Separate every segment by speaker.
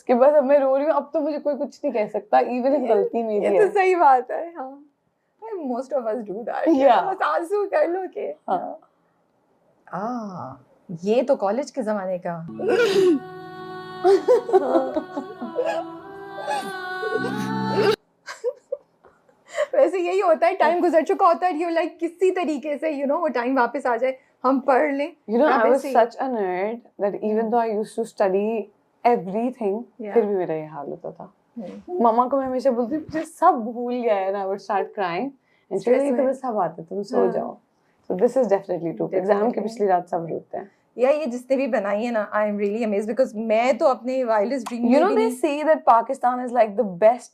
Speaker 1: कि बस अब मैं रो रही हूँ, अब तो मुझे कोई कुछ नहीं कह सकता, इवन इफ गलती मेरी
Speaker 2: ये
Speaker 1: है।
Speaker 2: तो सही बात है। हाँ, most of us do that. बस आंसू कर लो के। हाँ, ये तो कॉलेज के जमाने का। वैसे यही होता है, टाइम गुजर चुका होता है, यू लाइक किसी तरीके से वो टाइम वापस आ जाए, हम पढ़ लें।
Speaker 1: I was such a nerd that even though I used to study everything, फिर भी मेरा ये हाल होता था। मम्मा को मैं हमेशा बोलती मुझे सब भूल गया है, and I would start crying and she was like तो बस सब आता है, तुम सो जाओ। So this is definitely true. Exam की पिछली रात सब रोते हैं।
Speaker 2: ये जिसने भी बनाई है ना, I am really amazed because मैं तो अपने wildest dream
Speaker 1: में they say that Pakistan is like the best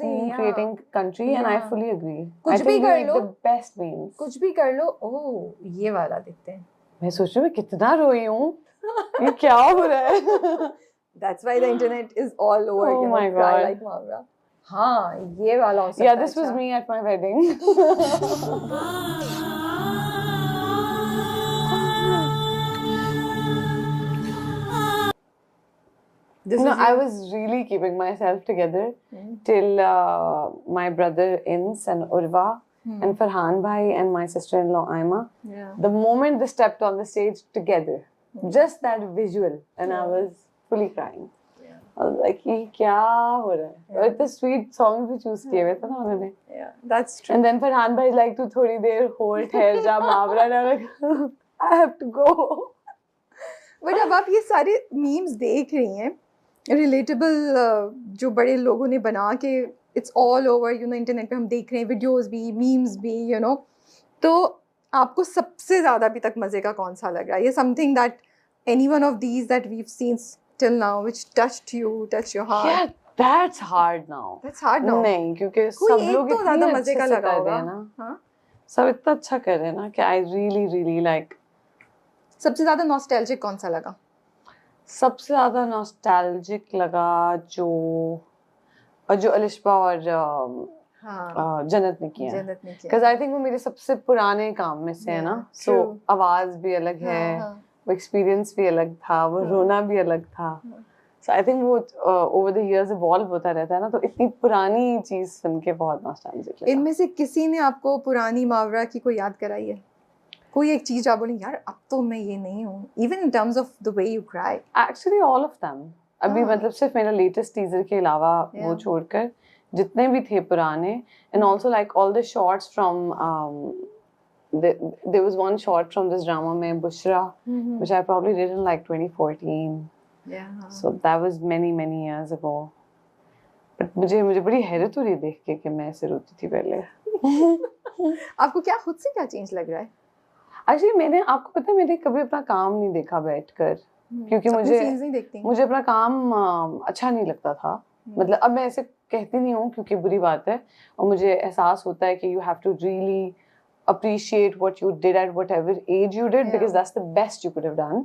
Speaker 1: meme creating country and I fully agree.
Speaker 2: कुछ भी कर लो,
Speaker 1: the best memes.
Speaker 2: कुछ भी कर लो। ओह, ये वाला देखते हैं।
Speaker 1: मैं सोच रही हूँ कितना रोई हूँ, ये क्या हो रहा है?
Speaker 2: That's why the internet is all over.
Speaker 1: Oh my God.
Speaker 2: Cry like Mavra. हाँ, ये वाला हो सकता है।
Speaker 1: Yeah, this was me at my wedding. I was really keeping myself together till my brother Ins and Urva and Farhan bhai and my sister-in-law Aima. The moment they stepped on the stage together, just that visual, and I was fully crying. I was like, ये क्या हो रहा है? और इतने sweet songs भी choose किए हुए थे ना उन्होंने.
Speaker 2: Yeah, that's true.
Speaker 1: And then Farhan bhai like to थोड़ी देर hold ठहर जा मावरा, and I'm like, I have to go.
Speaker 2: But अब आप ये सारे memes देख रही हैं, relatable जो बड़े लोगों ने बना के it's all over इंटरनेट पे हम देख रहे हैं, वीडियोस भी, memes भी, तो आपको सबसे ज़्यादा अभी तक मज़े का कौन सा लग रहा है? ये something that any one of these that we've seen till now which touched your heart?
Speaker 1: Yeah, that's hard now.
Speaker 2: That's hard now.
Speaker 1: नहीं, क्योंकि सब लोग
Speaker 2: तो ज़्यादा
Speaker 1: इतने
Speaker 2: मज़े
Speaker 1: अच्छे
Speaker 2: का
Speaker 1: से
Speaker 2: लगा
Speaker 1: कर रहे हैं
Speaker 2: होगा।
Speaker 1: ना,
Speaker 2: हाँ,
Speaker 1: सब इतना अच्छा कर रहे हैं ना कि I really like.
Speaker 2: सबसे ज़्यादा नॉस्टैल्जिक कौन सा लगा?
Speaker 1: सबसे ज़्यादा नॉस्टैल्जिक लगा जो अलिशबा और जन्नत ने किया, because I think वो मेरे सबसे पुराने काम में से है ना, so आवाज़ भी अलग है, वो एक्सपीरियंस भी अलग था, वो रोना भी अलग था, so I think वो over the years evolve होता रहता है ना, तो इतनी पुरानी चीज़ सुन के बहुत नॉस्टैल्जिक लगा।
Speaker 2: इनमें से किसी ने आपको पुरानी मावरा की कोई याद कराई है? कोई एक चीज़ आप बोलें यार अब तो मैं ये नहीं हूँ, even in terms of the way you cry?
Speaker 1: Actually all of them. अभी मतलब सिर्फ मेरा लेटेस्ट टीजर के अलावा वो छोड़कर जितने भी थे पुराने, and also like all the shots from there was one shot from this drama में Bushra, which I probably did in like 2014.
Speaker 2: Yeah.
Speaker 1: So that was many years ago. But मुझे बड़ी हैरत हो रही है देख के कि मैं ऐसे रोती थी पहले।
Speaker 2: आपको क्या खुद से क्या चेंज लग रहा है?
Speaker 1: Actually आपको पता है मैंने कभी अपना काम नहीं देखा बैठकर, क्योंकि मुझे अपना काम अच्छा नहीं लगता था। मतलब अब मैं ऐसे कहती नहीं हूँ क्योंकि बुरी बात है, और मुझे एहसास होता है कि you have to really appreciate what you did at whatever age you did, because that's the best you could have done.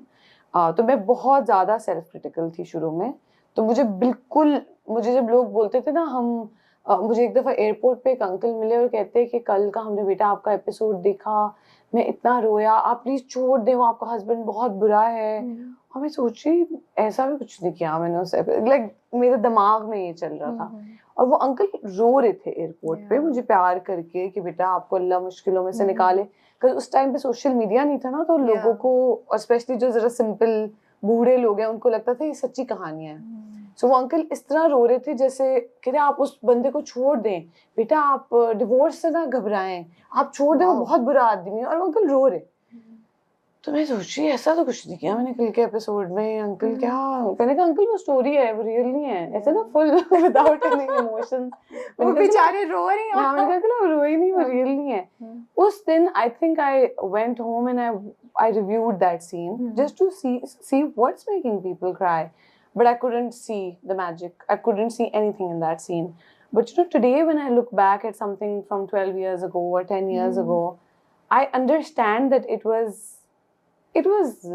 Speaker 1: तो मैं बहुत ज़्यादा सेल्फ क्रिटिकल थी शुरू में, तो मुझे जब लोग बोलते थे ना मुझे एक दफ़ा एयरपोर्ट पे एक अंकल मिले और कहते हैं कि कल का हमने बेटा आपका एपिसोड देखा, मैं इतना रोया, आप प्लीज़ छोड़ दें, वो आपका हस्बैंड बहुत बुरा है। और मैं सोच रही ऐसा भी कुछ नहीं किया मैंने उस लाइक मेरे दिमाग में ये चल रहा था, और वो अंकल रो रहे थे एयरपोर्ट पे मुझे प्यार करके कि बेटा आपको अल्लाह मुश्किलों में से निकाले, क्योंकि उस टाइम पे सोशल मीडिया नहीं था ना, तो लोगों को और स्पेशली जो ज़रा सिंपल बूढ़े लोग हैं उनको लगता था ये सच्ची कहानियाँ हैं। सो वो अंकल इस तरह रो रहे थे जैसे कहते आप उस बंदे को छोड़ दें बेटा, आप डिवोर्स से ना घबराएं, आप छोड़ दें, वो बहुत बुरा आदमी है, और वो अंकल रो रहे। तो मैं सोची ऐसा तो कुछ नहीं किया मैंने कल के एपिसोड में। अंकल क्या, मैंने कहा अंकल वो स्टोरी है, वो रियल नहीं है, ऐसे ना फुल विदाउट एनी इमोशन।
Speaker 2: वो बेचारे रो रहे हैं।
Speaker 1: हाँ, मैंने कहा वो रोए नहीं, वो रियल नहीं है। उस दिन I think I went home and I reviewed that scene just to see what's making people cry, but I couldn't see the magic. I couldn't see anything in that scene. But today when I look back at something from 12 years ago or 10 years ago, I understand that it was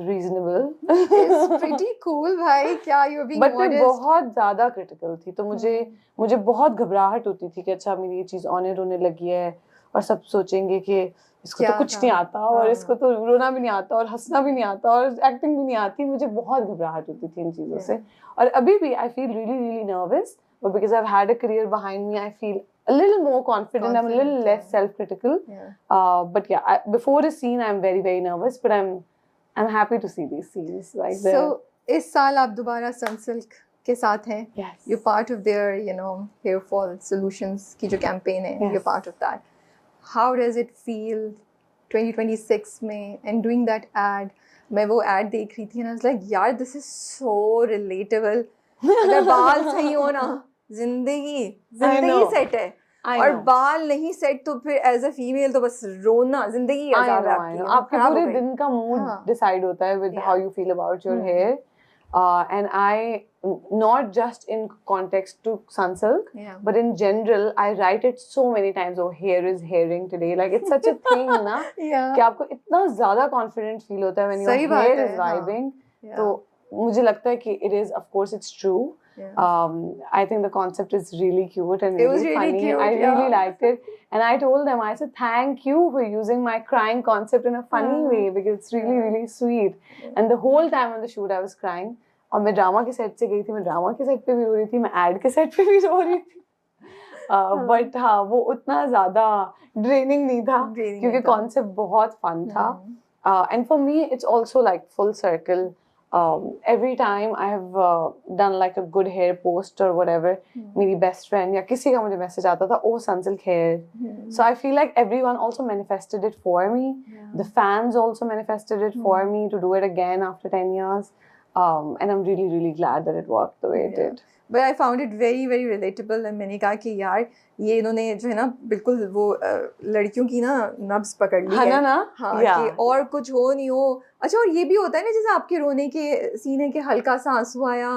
Speaker 1: reasonable.
Speaker 2: It's pretty cool, भाई, क्या you're being
Speaker 1: honest. But मैं बहुत ज़्यादा critical थी, तो मुझे बहुत घबराहट होती थी कि अच्छा मेरी ये चीज़ ऑनर होने लगी है और सब सोचेंगे कि इसको तो कुछ नहीं आता, और इसको तो रोना भी नहीं आता और हंसना भी नहीं आता और एक्टिंग भी नहीं आती। मुझे बहुत घबराहट होती थी इन चीज़ों से, और अभी भी I feel really really nervous, but because I've had a career behind me, I feel a little more confident. I'm a little less self-critical. But yeah, before a scene, I'm very very nervous, but I'm happy to see these scenes. Like
Speaker 2: so इस साल आप दोबारा Sunsilk के साथ हैं.
Speaker 1: Yes.
Speaker 2: You're part of their, you know, hair fall solutions की जो campaign है.
Speaker 1: Yes.
Speaker 2: You're part of that. How does it feel 2026 में and doing that ad? मैं वो ad देख रही थी and I was like, यार this is so relatable. अगर बाल सही हो ना, जिंदगी सेट है. और बाल नहीं सेट तो फिर एज अ फीमेल तो बस रोना, जिंदगी अजाब है आपकी.
Speaker 1: आपके पूरे दिन का मूड डिसाइड होता है with how you feel about your hair. And I, not just in context to Sunsilk, but in general, I write it so many times. Oh, hair is hairing today. Like it's such a thing, ना? कि आपको इतना ज़्यादा confident feel होता है when your hair is vibing. तो मुझे लगता है कि it is, of course, it's true. I think the concept is really cute and really funny. Cute, I really liked it, and I told them, I said, thank you for using my crying concept in a funny way because it's really really sweet. And the whole time on the shoot, I was crying. और मैं drama के set से गई थी, मैं drama के set पे भी रो रही थी, मैं एड के सेट पे भी रो रही थी. बट हाँ, वो उतना ज़्यादा ड्रेनिंग नहीं था क्योंकि कॉन्सेप्ट बहुत फन था. And for me it's also like full circle. Every time I have done like a good hair post or whatever, मेरी best friend या किसी का मुझे message आता था, oh Sunsilk hair. So I feel like everyone also manifested it for me. The fans also manifested it for me to do it again after 10 years. And I'm really really glad that it worked the way it did.
Speaker 2: But I found it very very relatable and मैंने कहा कि यार ये इन्होंने जो है ना बिल्कुल वो लड़कियों की ना नब्ज पकड़ ली है
Speaker 1: ना?
Speaker 2: हाँ कि और कुछ हो नहीं हो. अच्छा, और ये भी होता है ना जैसे आपके रोने के सीने के हल्का सा आंसू आया,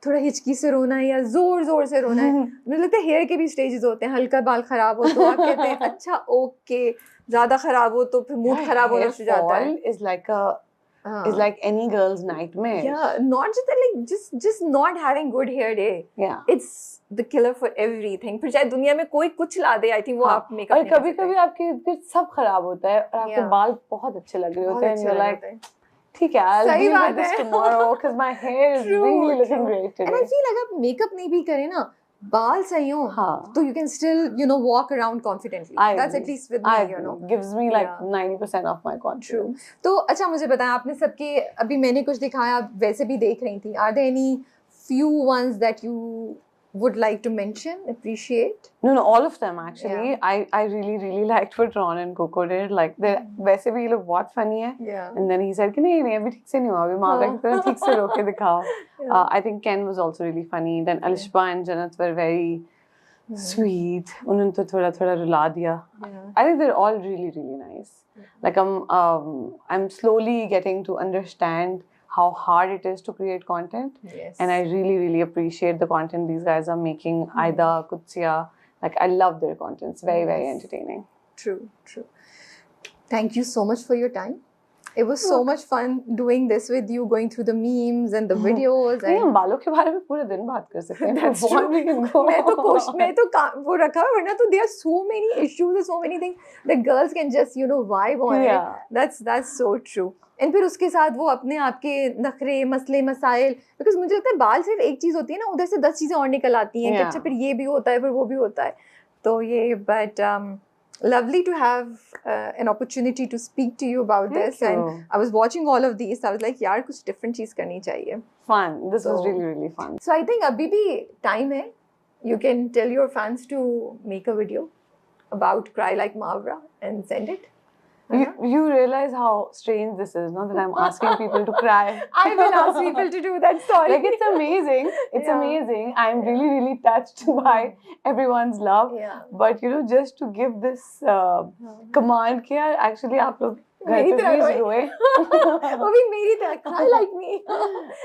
Speaker 2: थोड़ा हिचकी से रोना है या जोर जोर से रोना है. मुझे लगता है हेयर के भी स्टेजेस होते हैं. हल्का बाल खराब हो तो आप कहते हैं अच्छा ओके, ज्यादा खराब हो तो फिर मूड खराब होना शुरू जाता है.
Speaker 1: Is like a is like any girl's nightmare.
Speaker 2: Yeah, not just that, like just not having good hair day.
Speaker 1: Yeah,
Speaker 2: it's the killer for everything. फिर चाहे दुनिया में कोई कुछ ला दे, I think वो आप मेकअप
Speaker 1: और कभी कभी आपके इर्द सब खराब होता है और आपके बाल बहुत अच्छे लग रहे होते हैं. You're like, ठीक है, I'll deal with this tomorrow because my hair is really looking great today.
Speaker 2: And I feel like आप मेकअप नहीं भी करें ना, बाल सही हो तो you can still, you know, walk around confidently. That's at least with me, you know.
Speaker 1: Gives me like 90% of my confidence.
Speaker 2: तो अच्छा मुझे बताएं, आपने सबके अभी मैंने कुछ दिखाया, आप वैसे भी देख रही थी. Are there any few ones that you would like to mention, appreciate?
Speaker 1: No, all of them actually. I really really liked what Ron and Coco did. Like they वैसे भी ये लोग बहुत funny है. And then he said कि नहीं अभी ठीक से नहीं हुआ, अभी मागा की तरह ठीक से रोके दिखाओ. I think Ken was also really funny. Then Alishba and Jannat were very sweet. उन्होंने तो थोड़ा थोड़ा रुला दिया. I think they're all really really nice. Like I'm slowly getting to understand how hard it is to create content. And I really really appreciate the content these guys are making. Aida, Kutsia, like I love their content. It's very very entertaining.
Speaker 2: True. Thank you so much for your time. It was so much fun doing this with you, going through the memes and the videos.
Speaker 1: नहीं, हम बालों के बारे में पूरे दिन बात कर सकते हैं.
Speaker 2: That's true. मैं तो वो रखा है, वरना तो there are so many issues and so many things that girls can just, you know, vibe on it. That's so true. And फिर उसके साथ वो अपने आपके नखरे मसले मसाइल, because मुझे लगता है बाल सिर्फ एक चीज़ होती है ना, उधर से 10 चीज़ें और निकल आती हैं कि अच्छा फिर ये भी होता है फिर वो भी होता है. तो ये but lovely to have an opportunity to speak to you about this. And I was watching all of these. I was like, यार कुछ different चीज़ करनी चाहिए.
Speaker 1: Fun. This was really really fun.
Speaker 2: So I think अभी भी time है. You can tell your fans to make a video about Cry Like Mavra and send it.
Speaker 1: You realize how strange this is, not that I'm asking people to cry.
Speaker 2: I will ask people to do that. Sorry.
Speaker 1: Like it's amazing. It's amazing. I'm really, really touched by everyone's love. But you know, just to give this command, कि यार actually आप लोग घर पे please रोए.
Speaker 2: वो भी मेरी तरह cry like me.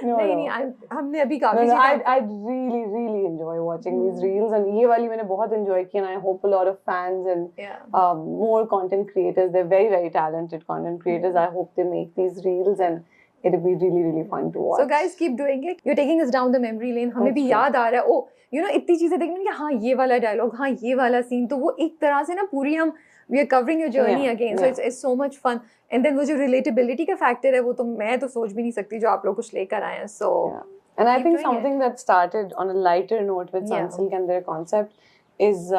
Speaker 2: नहीं हमने अभी काफी
Speaker 1: I really really enjoy watching these reels and ये वाली मैंने बहुत enjoy की and I hope a lot of fans and more content creators, they're very very talented content creators. I hope they make these reels and it'll be really really fun to watch.
Speaker 2: So guys, keep doing it. You're taking us down the memory lane. हमें भी याद आ रहा है, you know, इतनी चीजें देखने कि हाँ ये वाला dialogue, हाँ ये वाला scene, तो वो एक तरह से ना पूरी हम we are covering your journey again. So it's so much fun. And then वो जो relatability का factor है वो तो मैं तो सोच भी नहीं सकती जो आप लोग कुछ लेकर आए हैं. So
Speaker 1: And I
Speaker 3: keep
Speaker 1: think
Speaker 3: doing
Speaker 1: something that started on a lighter note with
Speaker 3: Yeah.
Speaker 1: Sunsilk and their concept is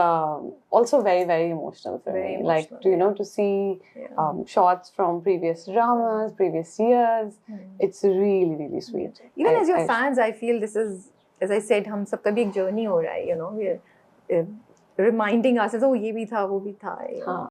Speaker 1: also very, very emotional for
Speaker 3: Very
Speaker 1: me. Like,
Speaker 3: emotional,
Speaker 1: to, you know,
Speaker 3: yeah.
Speaker 1: to see
Speaker 3: Yeah.
Speaker 1: shots from previous dramas, previous years.
Speaker 3: Hmm.
Speaker 1: It's really, really sweet.
Speaker 3: Even as your fans, I feel this is, as I said, हम सबका भी एक journey हो रहा है, you know, we're reminding ourselves, oh ये भी था, वो भी था, you know.
Speaker 1: हाँ.